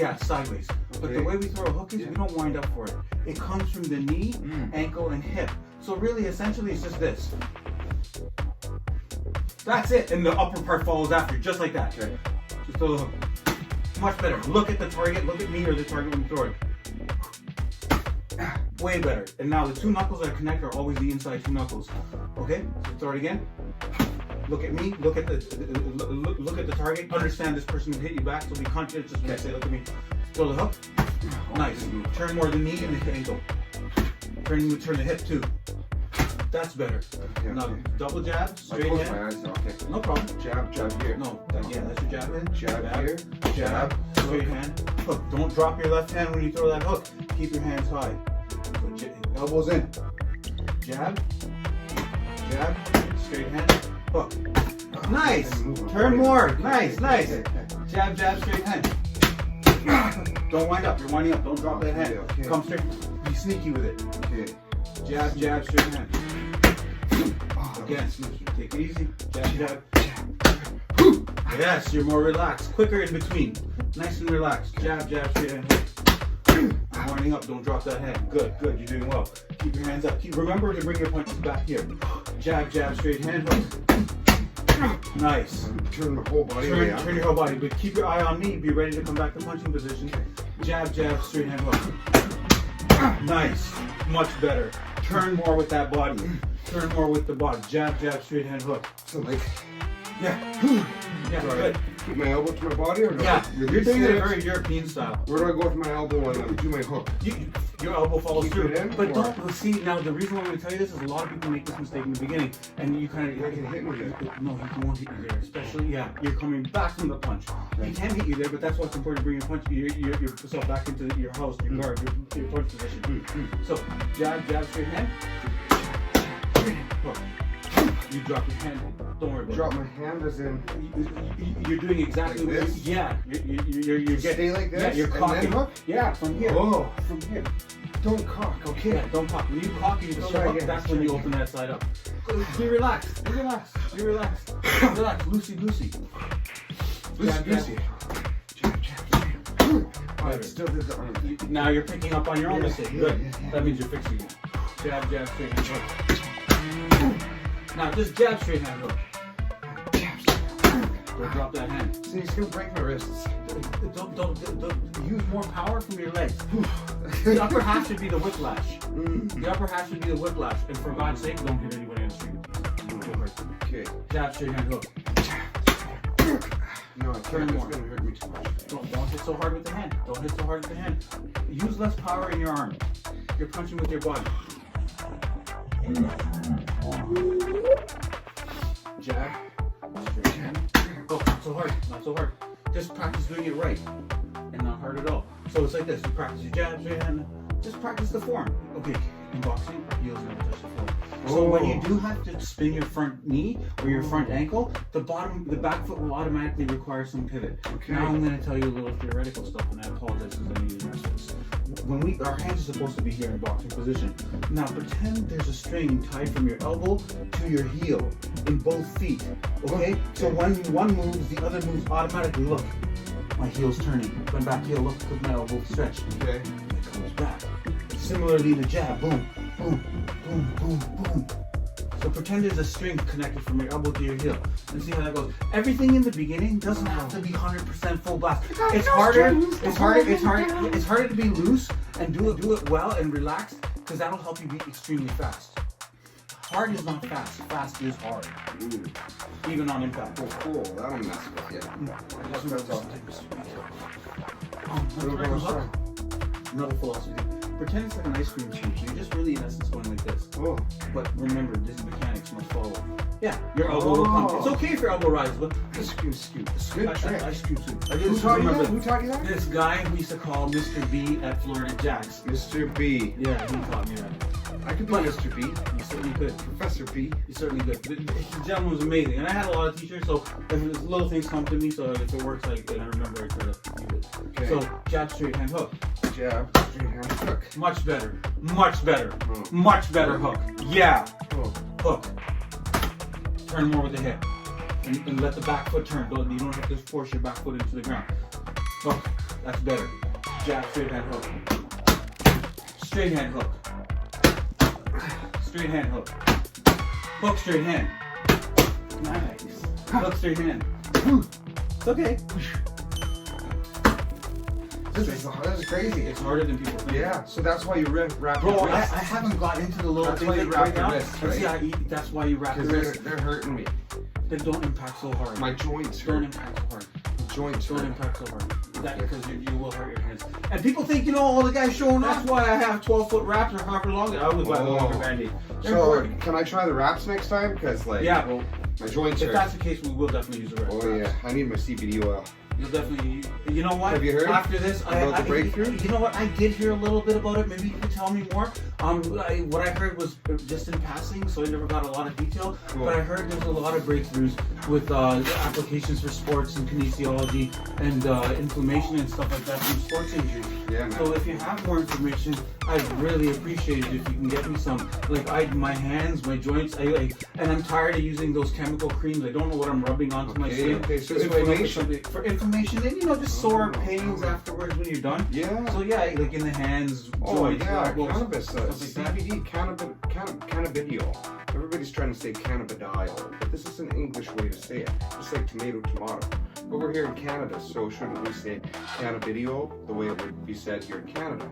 Yeah, sideways. But the way we throw a hook is we don't wind up for it. It comes from the knee, ankle, and hip. So really, essentially, it's just this. That's it. And the upper part follows after, just like that. Okay. Just throw the hook. Much better. Look at the target. Look at me or the target when you throw it. Way better. And now the two knuckles that connect are always the inside two knuckles. Okay? So throw it again. Look at me. Look at the look at the target. Understand this person will hit you back. So be conscious. Just when I say, look at me. Throw the hook. Nice. Turn more the knee and the ankle. Turn the hip too. That's better. Okay. Now double jab, straight my hand. eyes. Okay. No problem. Jab here. No. That's your jab in. Jab here. Jab. Straight hand. Hook. Don't drop your left hand when you throw that hook. Keep your hands high. So elbows in. Jab. Jab. Straight hand. Hook. Nice. Turn more. Nice. Nice. Jab, jab, straight hand. Don't wind up. You're winding up. Don't drop that hand. Okay. Come straight. Be sneaky with it. Okay. Jab, jab, straight hand. Again, sneaky. Take it easy. Jab, jab. Yes, you're more relaxed. Quicker in between. Nice and relaxed. Jab, jab, straight hand. Winding up. Don't drop that hand. Good, good. You're doing well. Keep your hands up. Remember to bring your punches back here. Jab, jab, straight hand. Nice. Turn my whole body. Turn your whole body, but keep your eye on me. Be ready to come back to punching position. Jab, jab, straight hand hook. Nice. Much better. Turn more with that body. Turn more with the body. Jab, jab, straight hand hook. So like, Yeah, good. Keep my elbow to my body, or do Yeah, I you're release doing it it? very European style. Where do I go with my elbow and do my hook? Your elbow follows Keep through. it in, But or- don't see now. The reason why I'm going to tell you this is a lot of people make this mistake in the beginning, and you kind of He can hit me there. No, he won't hit you there. Especially you're coming back from the punch. He can hit you there, but that's why it's important to bring your punch yourself back into your house, your guard, your punch position. So jab, jab, straight hand. Hook. You drop your hand. Don't worry about Drop my hand as in. You're doing exactly Like what this? you're getting. Stay like this. Yeah, you're and cocking. then hook? Yeah, from here. Oh. From here. Don't cock. Okay. Yeah, don't cock. When you cock and you throw Let's the try hook, again. that's when you open that side up. Be relaxed. Be relaxed. Be relaxed. Relax. Loosey, loosey. Loosey, loosey. Oh, I still did the arm. Now you're picking up on your own mistake. Good. Yeah. That means you're fixing it. Jab, jab, straight hand hook. Now just jab, straight hand hook. Don't drop that hand. See, he's gonna break my wrists. Don't use more power from your legs. The upper half should be the whiplash. The upper half should be the whiplash. And for God's sake, don't hit anybody on the street. Okay. Jab, straight hand hook. No, I Turn can't. It's more. gonna hurt me too much. Don't hit so hard with the hand. Don't hit so hard with the hand. Use less power in your arm. You're punching with your body. Jab. Straight hand. Oh, not so hard. Not so hard. Just practice doing it right. And not hard at all. So it's like this. You practice your jab, straight hand. Just practice the form. Okay. In boxing, our heels never touch the floor. So when you do have to spin your front knee or your front ankle, the back foot will automatically require some pivot. Okay. Now I'm going to tell you a little theoretical stuff, and I apologize because I need to address this. When our hands are supposed to be here in boxing position. Now pretend there's a string tied from your elbow to your heel in both feet. Okay? So when one moves, the other moves automatically. Look, my heel's turning. When back heel, look, because my elbow stretched. Okay. It comes back. Similarly, the jab, boom, boom, boom, boom, boom. So pretend there's a string connected from your elbow to your heel, and see how that goes. Everything in the beginning doesn't have to be 100% full blast. It's harder to be loose and do it well and relaxed, because that'll help you be extremely fast. Hard is not fast. Fast is hard, even on impact. Oh, cool. That'll mess with you. That's all. Another philosophy. Pretend it's like an ice cream scoop. You're just really, in essence, going like this. Oh. But remember, this mechanics must follow. Yeah, your elbow will come. It's okay if your elbow rises, but Ice cream scoop. Good trick. Ice cream scoop. I Who just taught you remember that? Who taught you that? this guy we used to call Mr. B at Florida Jacks. Mr. B. Yeah, he taught me that. I could be Mr. B. You certainly could. Professor B. You certainly could. The gentleman was amazing, and I had a lot of teachers, so if little things come to me, so if it works, and I remember, I try to use it. Okay. So jab, straight hand, hook. Jab, straight hand, hook. Much better. Much better. Oh. Much better hook. Yeah. Oh. Hook. Turn more with the hip. And let the back foot turn. You don't have to force your back foot into the ground. Hook. That's better. Jab, straight hand hook. Straight hand hook. Straight hand hook. Hook, straight hand. Nice. Hook, straight hand. It's okay. This is crazy. It's harder than people think. Yeah, so that's why you wrap Bro, your I wrist. haven't got into the little That's things why you that wrap right your now. wrist, But see, right? that's why you wrap your Because wrist. they're hurting me. They don't impact so hard. My joints Don't hurt. impact so hard. Joints Don't hurt. impact so hard. That because you will hurt your hands. And people think, all the guys showing off. That's why I have 12-foot wraps or however long. I always buy the longer band-aid. So, can I try the wraps next time? Because, like, yeah, well, my joints if hurt. that's the case, we will definitely use the wraps. Oh, yeah. I need my CBD oil. You'll definitely, you know what? Have you heard After this, about the breakthrough? You know what? I did hear a little bit about it. Maybe you can tell me more. What I heard was just in passing, so I never got a lot of detail. Cool. But I heard there's a lot of breakthroughs with applications for sports and kinesiology and inflammation and stuff like that from sports injuries. Yeah, man. So if you have more information, I'd really appreciate it if you can get me some. Like my hands, my joints, and I'm tired of using those chemical creams. I don't know what I'm rubbing onto my skin. Okay, so This way I know inflammation. for inflammation, and just sore pains afterwards when you're done. Yeah. So yeah, like in the hands, Oh, joints, yeah. elbows, Cannabis. stuff like that. CBD. Cannabidiol. Everybody's trying to say cannabidiol, but this is an English way to say it. Just like tomato. But we're here in Canada, so shouldn't we say cannabidiol the way it would be said here in Canada?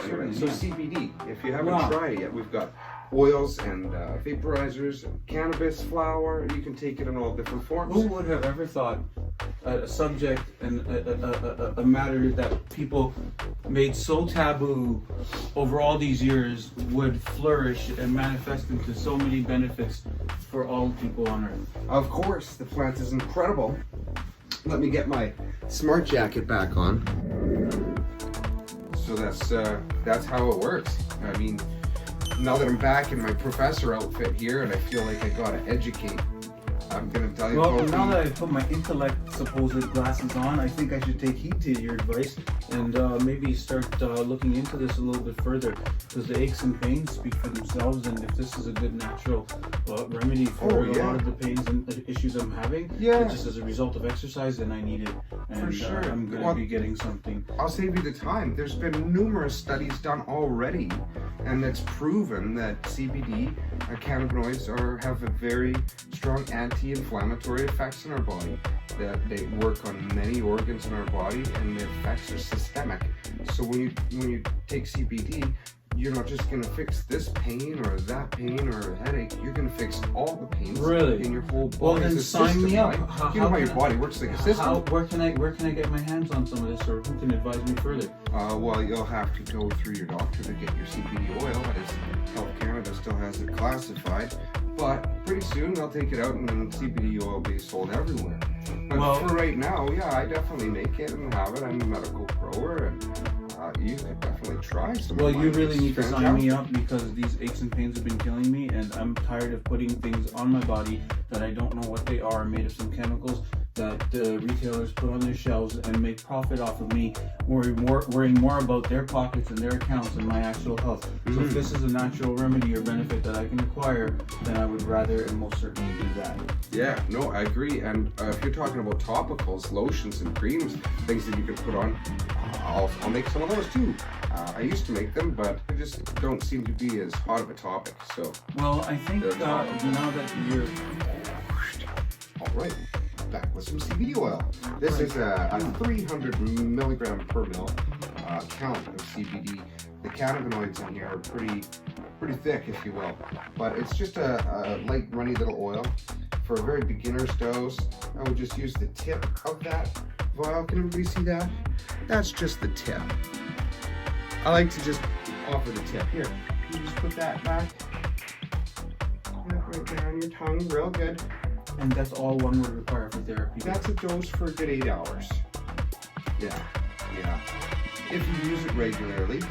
Anyway, so CBD. If you haven't tried it yet, we've got oils and vaporizers and cannabis flower. You can take it in all different forms. Who would have ever thought a subject and a matter that people made so taboo over all these years would flourish and manifest into so many benefits for all people on earth? Of course, the plant is incredible. Let me get my smart jacket back on. So that's how it works. I mean, now that I'm back in my professor outfit here, and I feel like I gotta educate, I'm gonna tell you. Well, now that I put my intellect supposed glasses on, I think I should take heed to your advice and maybe start looking into this a little bit further, because the aches and pains speak for themselves, and if this is a good natural remedy for a lot of the pains and issues I'm having, just as a result of exercise, then I need it. And For sure. I'm going to be getting something. I'll save you the time. There's been numerous studies done already, and it's proven that CBD cannabinoids have a very strong anti-inflammatory effects in our body. That they work on many organs in our body, and the effects are systemic. So when you take CBD, you're not just gonna fix this pain or that pain or a headache. You're gonna fix all the pains in your whole body. Well, then It's a sign system, me up. right? How You know how can your body works like a system. Where can I get my hands on some of this, or who can advise me further? Well, you'll have to go through your doctor to get your CBD oil, as Health Canada still has it classified. But pretty soon they'll take it out, and then CBD oil will be sold everywhere. But for right now, I definitely make it and have it. I'm a medical grower, and you could definitely try some. Well, you really need to sign me up, because these aches and pains have been killing me, and I'm tired of putting things on my body that I don't know what they are, made of some chemicals that retailers put on their shelves and make profit off of me, worrying more about their pockets and their accounts than my actual health. So if this is a natural remedy or benefit that I can acquire, then I would rather and most certainly do that. Yeah, no, I agree. And if you're talking about topicals, lotions, and creams, things that you can put on, I'll make some of those too. I used to make them, but they just don't seem to be as hot of a topic. So, well, I think now that you're all right, back with some CBD oil. This is a 300 milligram per mil count of CBD. The cannabinoids in here are pretty thick, if you will, but it's just a light, runny little oil. For a very beginner's dose, I would just use the tip of that vial. Can everybody see that? That's just the tip. I like to just offer the tip. Here, you just put that back. Right there on your tongue, real good. And that's all one would require for therapy. That's a dose for a good 8 hours. Yeah. If you use it regularly,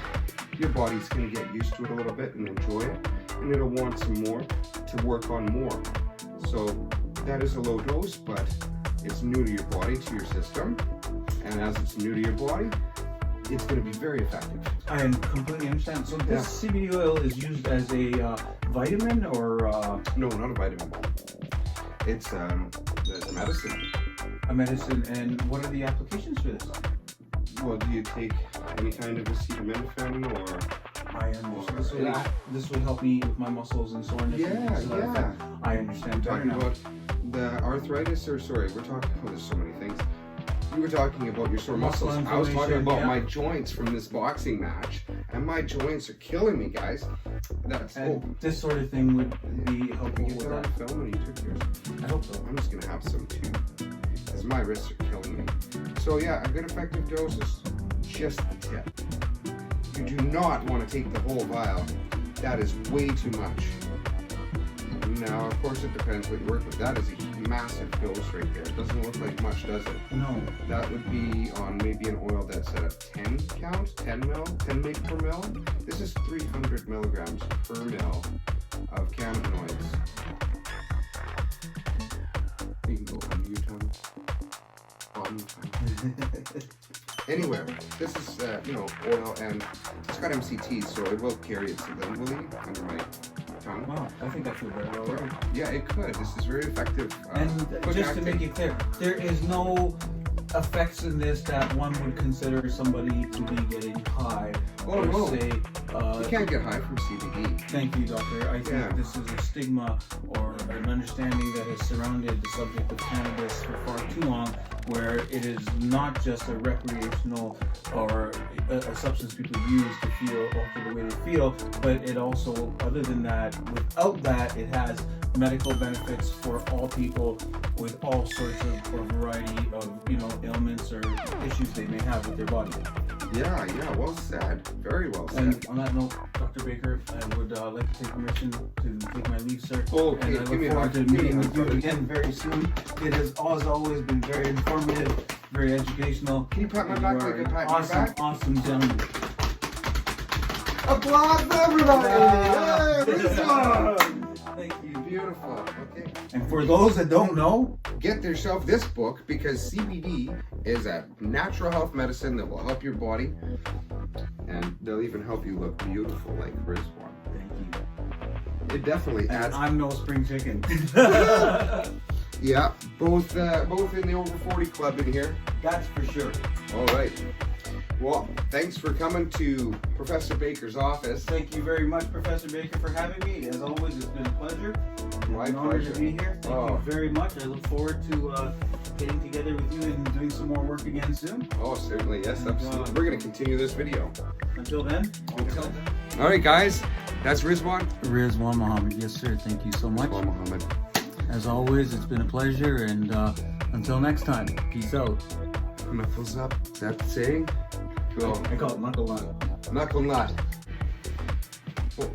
your body's going to get used to it a little bit and enjoy it, and it'll want some more to work on more. So that is a low dose, but it's new to your body, to your system, and as it's new to your body, it's going to be very effective. I completely understand. So this CBD oil is used as a vitamin, or no, not a vitamin. It's a medicine. A medicine. And what are the applications for this? Well, do you take any kind of acetaminophen or? I understand. This would help me with my muscles and soreness. Yeah. I understand. Talking about the arthritis, or sorry, we're talking. Oh, there's so many things. You were talking about your sore muscles. I was talking about my joints from this boxing match, and my joints are killing me, guys. This sort of thing would be helpful Did you get that on film when you took yours? I hope so. I'm just gonna have some too, because my wrists are killing me. So yeah, a good effective dose is just the tip. You do not want to take the whole vial. That is way too much. Now, of course, it depends what you work with. That is a massive dose right there. It doesn't look like much, does it? No. That would be on maybe an oil that's at a 10 count, 10 mg per mil. This is 300 milligrams per mil of cannabinoids. You can go under your tongue. On your tongue. Anywhere. This is, oil, and it's got MCT, so it will carry it sublingually under my tongue. Wow, I think I feel very well already. Yeah, it could. This is very effective. And just to make it clear, there is no effects in this that one would consider somebody to be getting high. Oh, no. Say, you can't get high from CBD. Thank you, doctor. I think this is a stigma or an understanding that has surrounded the subject of cannabis for far too long, where it is not just a recreational or a substance people use to feel after the way they feel, but it also, other than that, without that, it has medical benefits for all people with all sorts of or variety of ailments or issues they may have with their body. Yeah, well said. Very well said. And on that note, Dr. Baker, I would like to take permission to take my leave, sir. Okay, and I look forward to meeting with you again very soon. It has, as always, been very informative, very educational. Can you pat my back like a pat your back? Awesome gentleman. Applause for everybody! Yeah. Thank you. Beautiful. Okay. And for those that don't know, get yourself this book, because CBD is a natural health medicine that will help your body, and they'll even help you look beautiful like Rizwan. Thank you. It definitely adds. I'm no spring chicken. Yeah, both in the over 40 club in here. That's for sure. All right. Well, thanks for coming to Professor Baker's office. Thank you very much, Professor Baker, for having me. As always, it's been a pleasure. My It's an honor pleasure. to be here. Thank you very much. I look forward to getting together with you and doing some more work again soon. Oh, certainly. Yes, absolutely. We're going to continue this video. Until then. All right, guys. That's Rizwan. Rizwan Mohammad. Yes, sir. Thank you so much. Rizwan Mohammad. As always, it's been a pleasure. And until next time, peace out. Knuckles up. Is that the saying? Cool. I call it knuckle nut. Knuckle nut. Oh.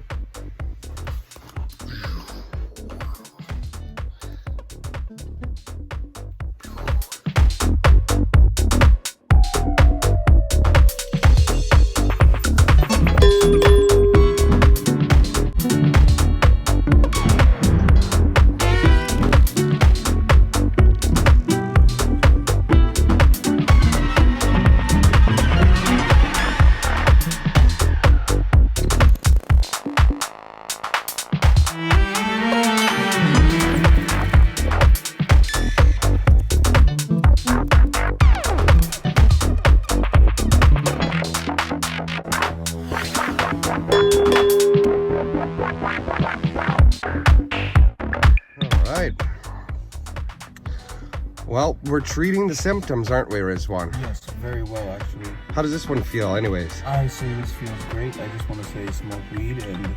Well, we're treating the symptoms, aren't we, Rizwan? Yes, very well, actually. How does this one feel, anyways? I say this feels great. I just want to say smoke weed and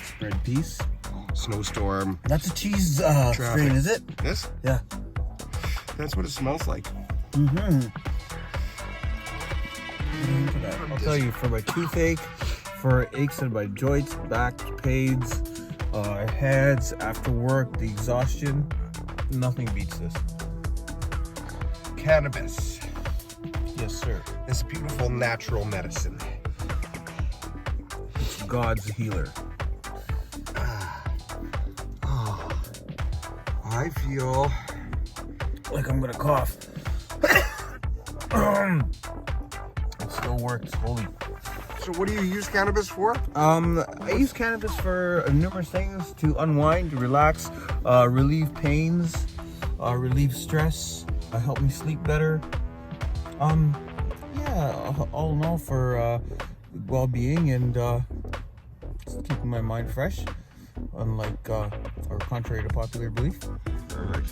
spread peace. Snowstorm. That's a cheese strain, is it? This? Yeah. That's what it smells like. Mm-hmm. I'll tell you, for my toothache, for aches in my joints, back pains, heads, after work, the exhaustion, nothing beats this. Cannabis. Yes, sir. This beautiful natural medicine. It's God's healer. I feel Like I'm gonna cough. It still works. Holy. So what do you use cannabis for? I use cannabis for numerous things: to unwind, to relax, relieve pains, relieve stress, help me sleep better. Yeah, all in all for well-being and just keeping my mind fresh, unlike or contrary to popular belief. I'm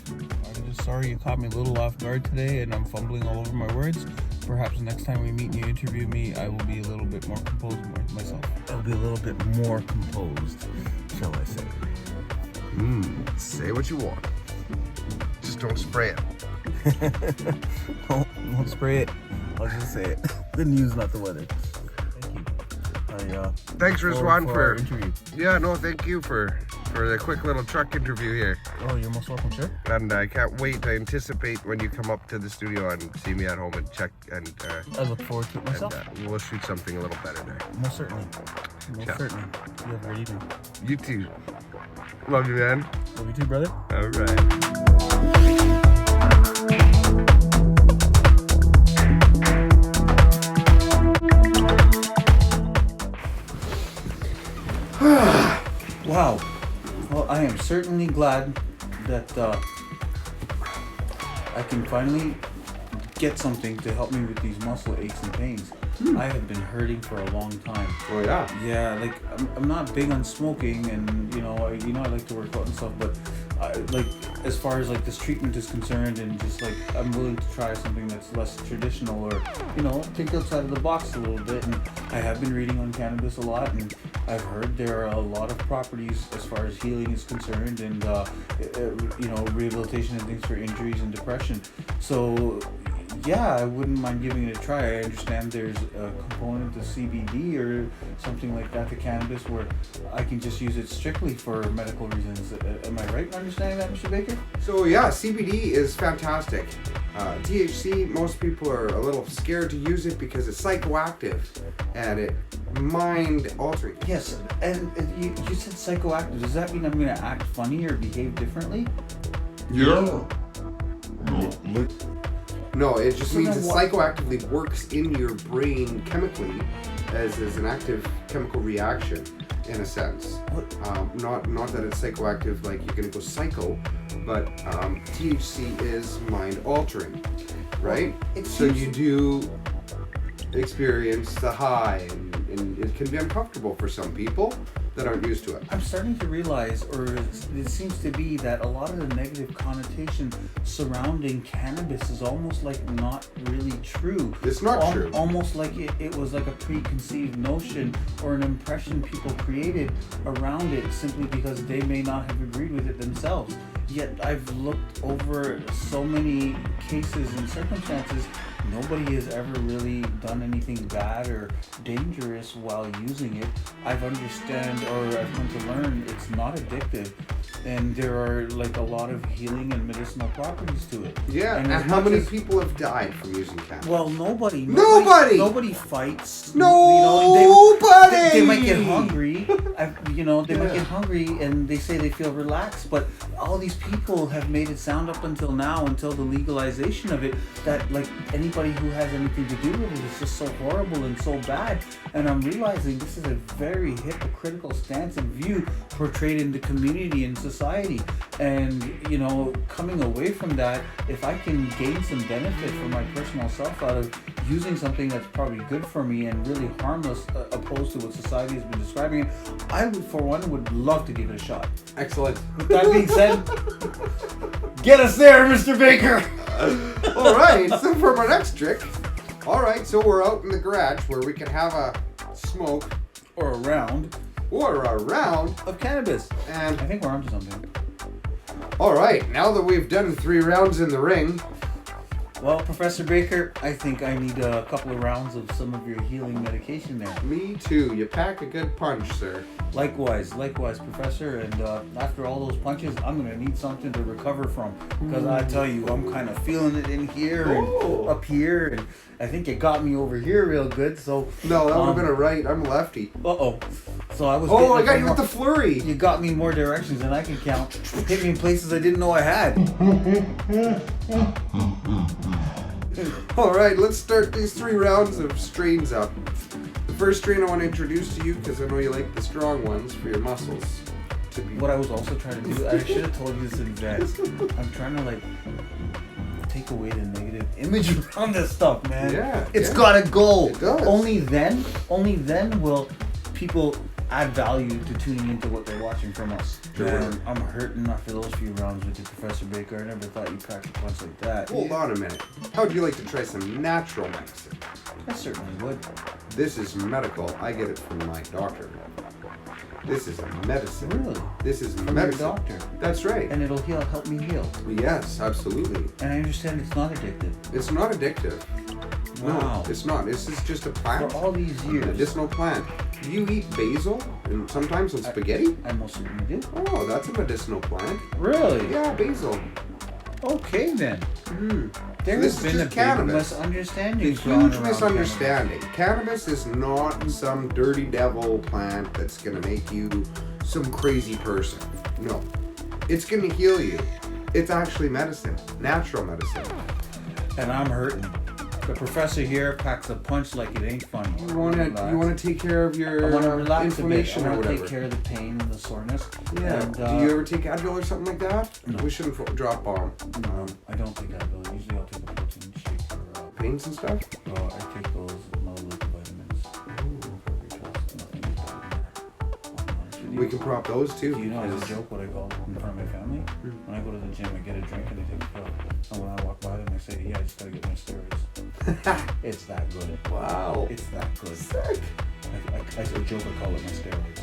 just sorry you caught me a little off guard today and I'm fumbling all over my words. Perhaps next time we meet and you interview me, I will be a little bit more composed myself. I'll be a little bit more composed, shall I say. Say what you want. Just don't spray it. Won't spray it. I'll just say it. The news, not the weather. Thank you. Thanks, Rizwan, for for our interview. Yeah, no, thank you for the quick little truck interview here. Oh, you're most welcome, sir. And I can't wait to anticipate when you come up to the studio and see me at home and check and I look forward to it myself. and we'll shoot something a little better there. Most certainly. Most Yeah. certainly. You have a great evening. You too. Love you, man. Love you too, brother. All right. Wow. Well, I am certainly glad that I can finally get something to help me with these muscle aches and pains. I have been hurting for a long time. Oh yeah. Yeah, like I'm not big on smoking, and I like to work out and stuff, but like as far as like this treatment is concerned, and just like I'm willing to try something that's less traditional, or think outside of the box a little bit. And I have been reading on cannabis a lot, and I've heard there are a lot of properties as far as healing is concerned, and rehabilitation and things for injuries and depression. So yeah, I wouldn't mind giving it a try. I understand there's a component of CBD or something like that to cannabis where I can just use it strictly for medical reasons. Am I right in understanding that, Mr. Baker? So yeah, CBD is fantastic. THC, most people are a little scared to use it because it's psychoactive and it mind altering. Yes, and you said psychoactive. Does that mean I'm going to act funny or behave differently? Yeah. No, it just So means then it psychoactively works in your brain chemically as an active chemical reaction, in a sense. Not that it's psychoactive like you're gonna go psycho, but THC is mind altering, right? So you do experience the high, and it can be uncomfortable for some people that aren't used to it. I'm starting to realize, or it seems to be, that a lot of the negative connotation surrounding cannabis is almost like not really true. It's not true. Almost like it was like a preconceived notion or an impression people created around it simply because they may not have agreed with it themselves. Yet I've looked over so many cases and circumstances, nobody has ever really done anything bad or dangerous while using it. I've come to learn it's not addictive, and there are like a lot of healing and medicinal properties to it. Yeah, and how many people have died from using cannabis? Well, nobody fights. Nobody. They might get hungry. They might get hungry, and they say they feel relaxed. But all these people have made it sound up until now, until the legalization of it, that like anybody who has anything to do with it is just so horrible and so bad. And I'm realizing this is a very hypocritical stance and view portrayed in the community and society. And coming away from that, if I can gain some benefit for my personal self out of using something that's probably good for me and really harmless, opposed to what society has been describing it, I would love to give it a shot. Excellent. With that being said, get us there, Mr. Baker. All right, so for my next trick, so we're out in the garage where we can have a smoke or a round of cannabis. And I think we're onto something. All right, now that we've done 3 rounds in the ring. Well, Professor Baker, I think I need a couple of rounds of some of your healing medication there. Me too. You pack a good punch, sir. Likewise, Professor. And after all those punches, I'm going to need something to recover from. Because I tell you, I'm kind of feeling it in here and up here. And I think it got me over here real good. So no, that would have been a right. I'm a lefty. Uh-oh. So I was. Oh, I got you with the flurry. You got me in more directions than I can count. Hit me in places I didn't know I had. All right, let's start these 3 rounds of strains up. The first strain I want to introduce to you, because I know you like the strong ones for your muscles. What I was also trying to do, I should have told you this in advance. I'm trying to take away the negative image around this stuff, man. Yeah, It's yeah. gotta go. It does. Only then will people add value to tuning into what they're watching from us. Sure. Man, I'm hurting after those few rounds with you, Professor Baker. I never thought you packed a punch like that. Hold on a minute. How would you like to try some natural medicine? I certainly would. This is medical. I get it from my doctor. This is medicine. Really? This is From your medicine. doctor. That's right. And it'll help me heal. Yes, absolutely. And I understand it's not addictive. It's not addictive. Wow. No, it's not. This is just a plant. For all these A years. medicinal plant. You eat basil and sometimes on spaghetti? I most certainly do. Oh, that's a medicinal plant. Really? Yeah, basil. Okay then. Mm. There This has is been a just big cannabis. misunderstanding. The thrown huge around misunderstanding. Cannabis is not some dirty devil plant that's gonna make you some crazy person. No. It's gonna heal you. It's actually medicine. Natural medicine. cannabis. And I'm hurting. The professor here packs a punch like it ain't funny. You wanna take care of I your want to relax inflammation a bit. I or want to whatever. take care of the pain and the soreness. Yeah. And, Do you ever take Advil or something like that? No. We shouldn't drop bomb. I don't take Advil. Usually I'll take a protein shake or Pains and stuff? I take those multivitamins. Because nothing is better than that. I'll be honest with you. We can prop those too. Do you know, as a joke, what I call in front of my family? When I go to the gym, I get a drink and I take a pill. And when I walk by them, I say, yeah, I just gotta get my steroids. It's that good. Wow. It's that good. Sick. As a joke, I call it my steroids.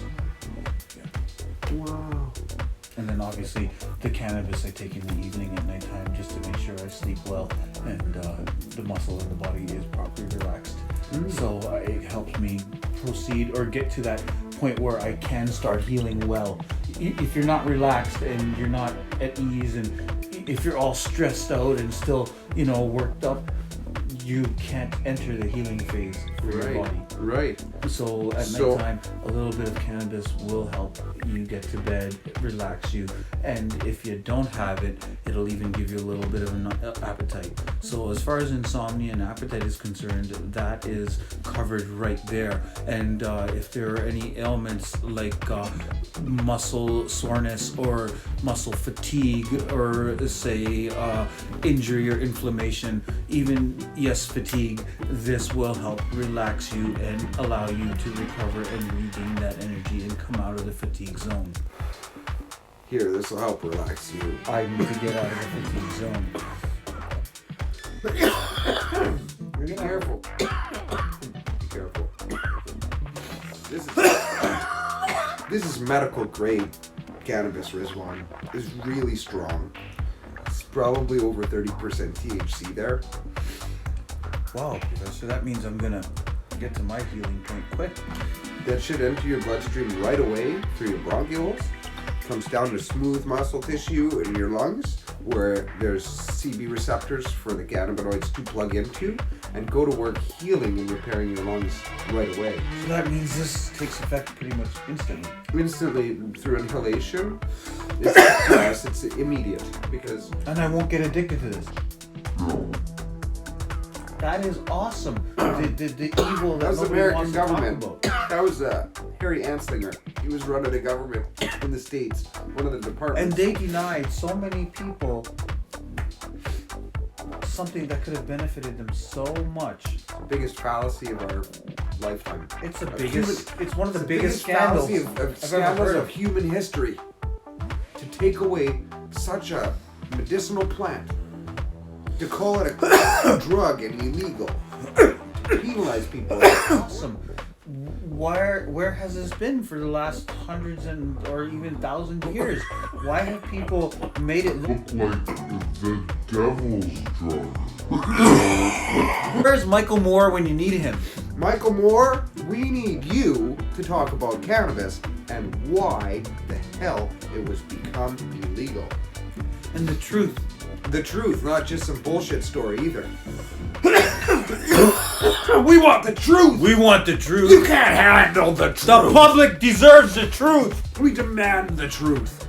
Yeah. Wow. And then obviously the cannabis I take in the evening and nighttime just to make sure I sleep well and the muscle in the body is properly relaxed. So it helps me proceed or get to that point where I can start healing well. If you're not relaxed and you're not at ease and if you're all stressed out and still, worked up, you can't enter the healing phase for your body. Right. So at nighttime, a little bit of cannabis will help you get to bed, relax you, and if you don't have it, it'll even give you a little bit of an appetite. So as far as insomnia and appetite is concerned, that is covered right there. And if there are any ailments like muscle soreness or muscle fatigue or say injury or inflammation, even fatigue, this will help relax you and allow you to recover and regain that energy and come out of the fatigue zone. Here, this will help relax you. I need to get out of the fatigue zone. Be careful. Be careful. This is medical grade cannabis, Rizwan. It's really strong. It's probably over 30% THC there. Wow, so that means I'm gonna get to my healing point quick. That should enter your bloodstream right away through your bronchioles. Comes down to smooth muscle tissue in your lungs, where there's CB receptors for the cannabinoids to plug into and go to work healing and repairing your lungs right away. So that means this takes effect pretty much instantly. Instantly through inhalation. It's immediate because And I won't get addicted to this. That is awesome. The evil that was the nobody American wants to government. talk about. That was Harry Anslinger. He was running a government in the States, one of the departments. And they denied so many people something that could have benefited them so much. Biggest fallacy of our lifetime. It's the Of biggest. It's one of the It's biggest fallacy scandals of I've ever scandals heard of of. human history. To take away such a medicinal plant, to call it a drug and illegal, to penalize people. Awesome. Where has this been for the last hundreds or even thousand years? Why have people made it look like the devil's drug. Where's Michael Moore when you need him? Michael Moore, we need you to talk about cannabis and why the hell it was become illegal. And the truth. The truth, not just some bullshit story either. We want the truth. We want the truth. You can't handle the truth. The public deserves the truth. We demand the truth.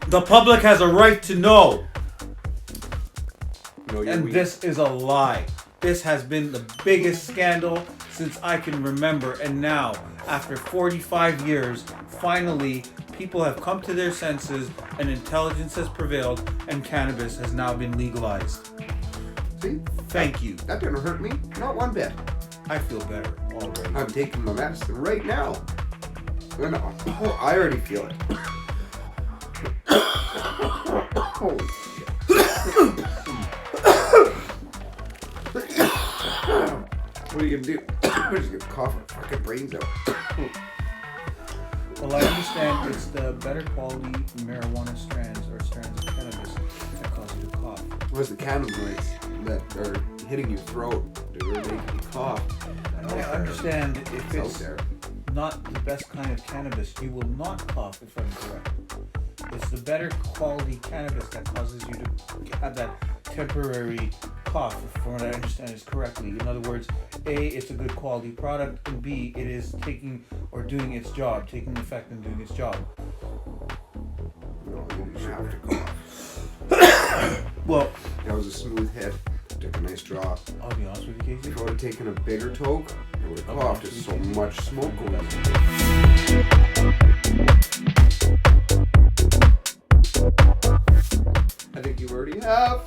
The public has a right to know. No, And this is a lie. This has been the biggest scandal since I can remember. And now, after 45 years, finally, people have come to their senses and intelligence has prevailed and cannabis has now been legalized. See? Thank you. That didn't hurt me. Not one bit. I feel better already. I'm taking my medicine right now. And I already feel it. Holy shit. What are you gonna do? We're just gonna cough our fucking brains out. Well, I understand it's the better quality marijuana strands or strands of cannabis that cause you to cough. What's the cannabinoids that are hitting your throat? They're making you cough. I understand if It's it's out there. not the best kind of cannabis, you will not cough if I'm correct. It's the better quality cannabis that causes you to have that temporary cough, from what I understand is correctly. In other words, A, it's a good quality product, and B, it is taking or doing its job, taking effect and doing its job. No, you didn't have to cough. Well, That was a smooth hit. Took a nice draw. I'll be honest with you, Casey. If I would have taken a bigger toke, I would have coughed. There's so much smoke going on. I think you already have.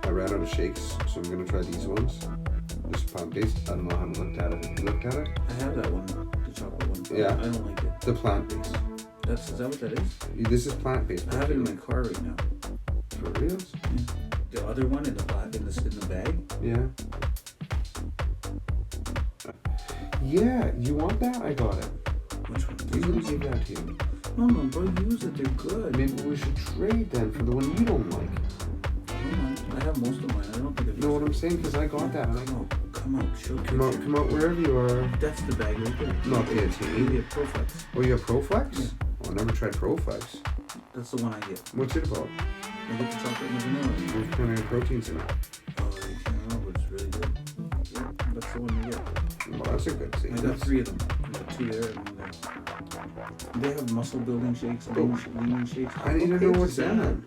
I ran out of shakes, so I'm gonna try these ones. This plant-based. I don't know, I haven't looked at it. Have you looked at it? I have that one, the chocolate one. Yeah. I don't like it. The plant-based. Is that what that is? This is plant-based. I have it in my car right now. For reals? The other one in the bag. Yeah. Yeah, you want that? I got it. Which one? I'm gonna give that to you. No, bro, use it. They're good. Maybe we should trade then for the one you don't like. I have most of mine. I don't think I've You know what I'm saying? Because I got that. And I Come out. Show come out wherever you are. That's the bag right there. Not THC. You get Proflex. Oh, you have Proflex? Yeah. Oh, I never tried Proflex. That's the one I get. What's it about? I get the chocolate and the vanilla. What kind of proteins in it? Oh, I can't remember. It's really good. Yeah, that's the one you get. Well, that's a good thing. I got 3 of them. I got 2 there and 1 there. They have muscle building shakes, lean shakes. I need to know what's in them.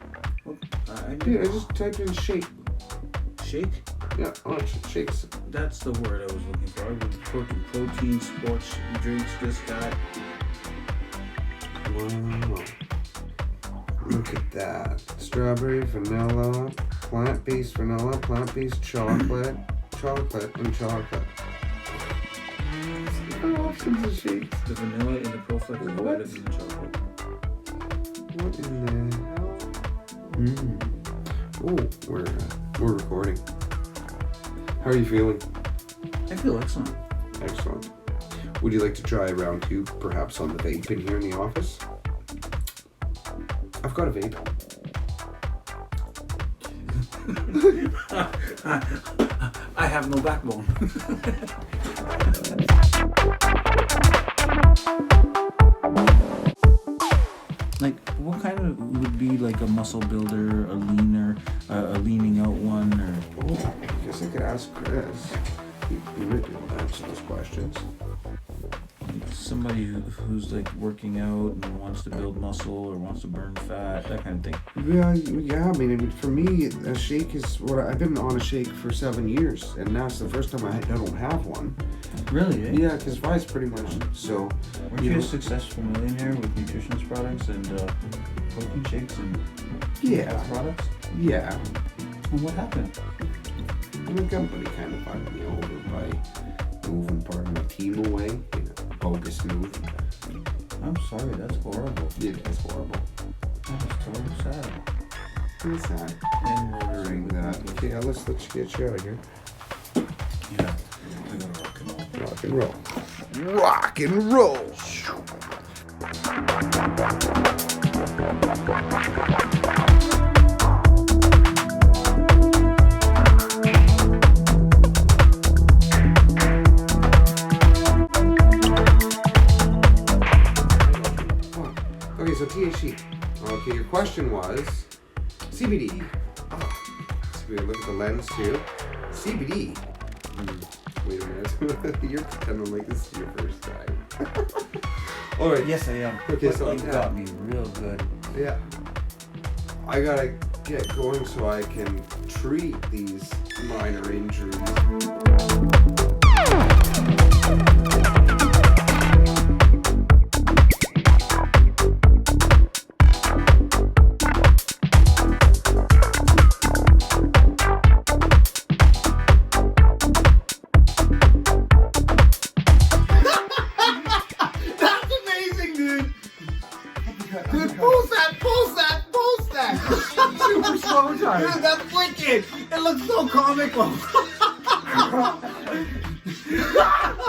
Dude, I just typed in shake. Shake? Yeah, oh, shakes. That's the word I was looking for. I was protein, sports drinks, this, that. Wow. Look at that. Strawberry, vanilla, plant-based vanilla, plant-based chocolate, and chocolate. What options of shakes? The vanilla in the Proflex is better than the chocolate. What in the hell? Oh, we're recording. How are you feeling? I feel excellent. Excellent. Would you like to try round 2, perhaps on the vape in here in the office? I've got a vape. I have no backbone. Like, what kind of would be like a muscle builder, a leaner, a leaning out one, or? Oh, I guess I could ask Chris. He might be able to answer those questions. Somebody who's like working out and wants to build muscle or wants to burn fat, that kind of thing. Yeah. I mean, for me, a shake is what I've been on a shake for 7 years, and now it's the first time I don't have one. Really? Eh? Yeah, because Vi's pretty much so. Weren't you a successful millionaire with nutritionist products and protein shakes and health products? Yeah. And what happened? And the company kind of fucked me over by moving part of my team away in a bogus move. I'm sorry, that's horrible. It is horrible. That's totally sad. It's sad. And murdering that. Okay, let's get you out of here. Yeah. I gotta rock and roll. Rock and roll. Rock and roll. Okay, so THC. Okay, your question was CBD. Oh, so we look at the lens too. CBD. Wait a minute. You're pretending like this is your first time. All right. Yes, I am. Okay, But so you got me real good. Yeah. I gotta get going so I can treat these minor injuries. Super slow time. Dude, that's wicked! It looks so comical!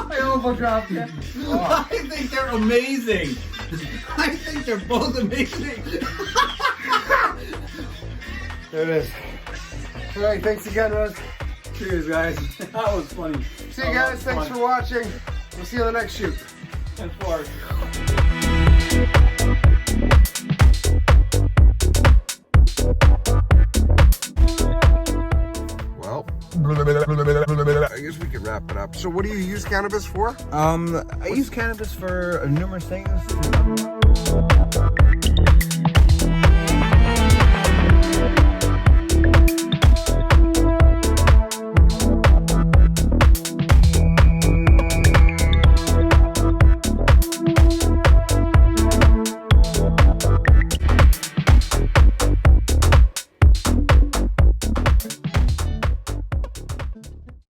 I almost dropped it. I think they're amazing. I think they're both amazing. There it is. Alright, thanks again, Rose. Cheers, guys. That was funny. See you guys, thanks for watching. We'll see you on the next shoot. And forth. Well, I guess we could wrap it up. So what do you use cannabis for? I use cannabis for numerous things.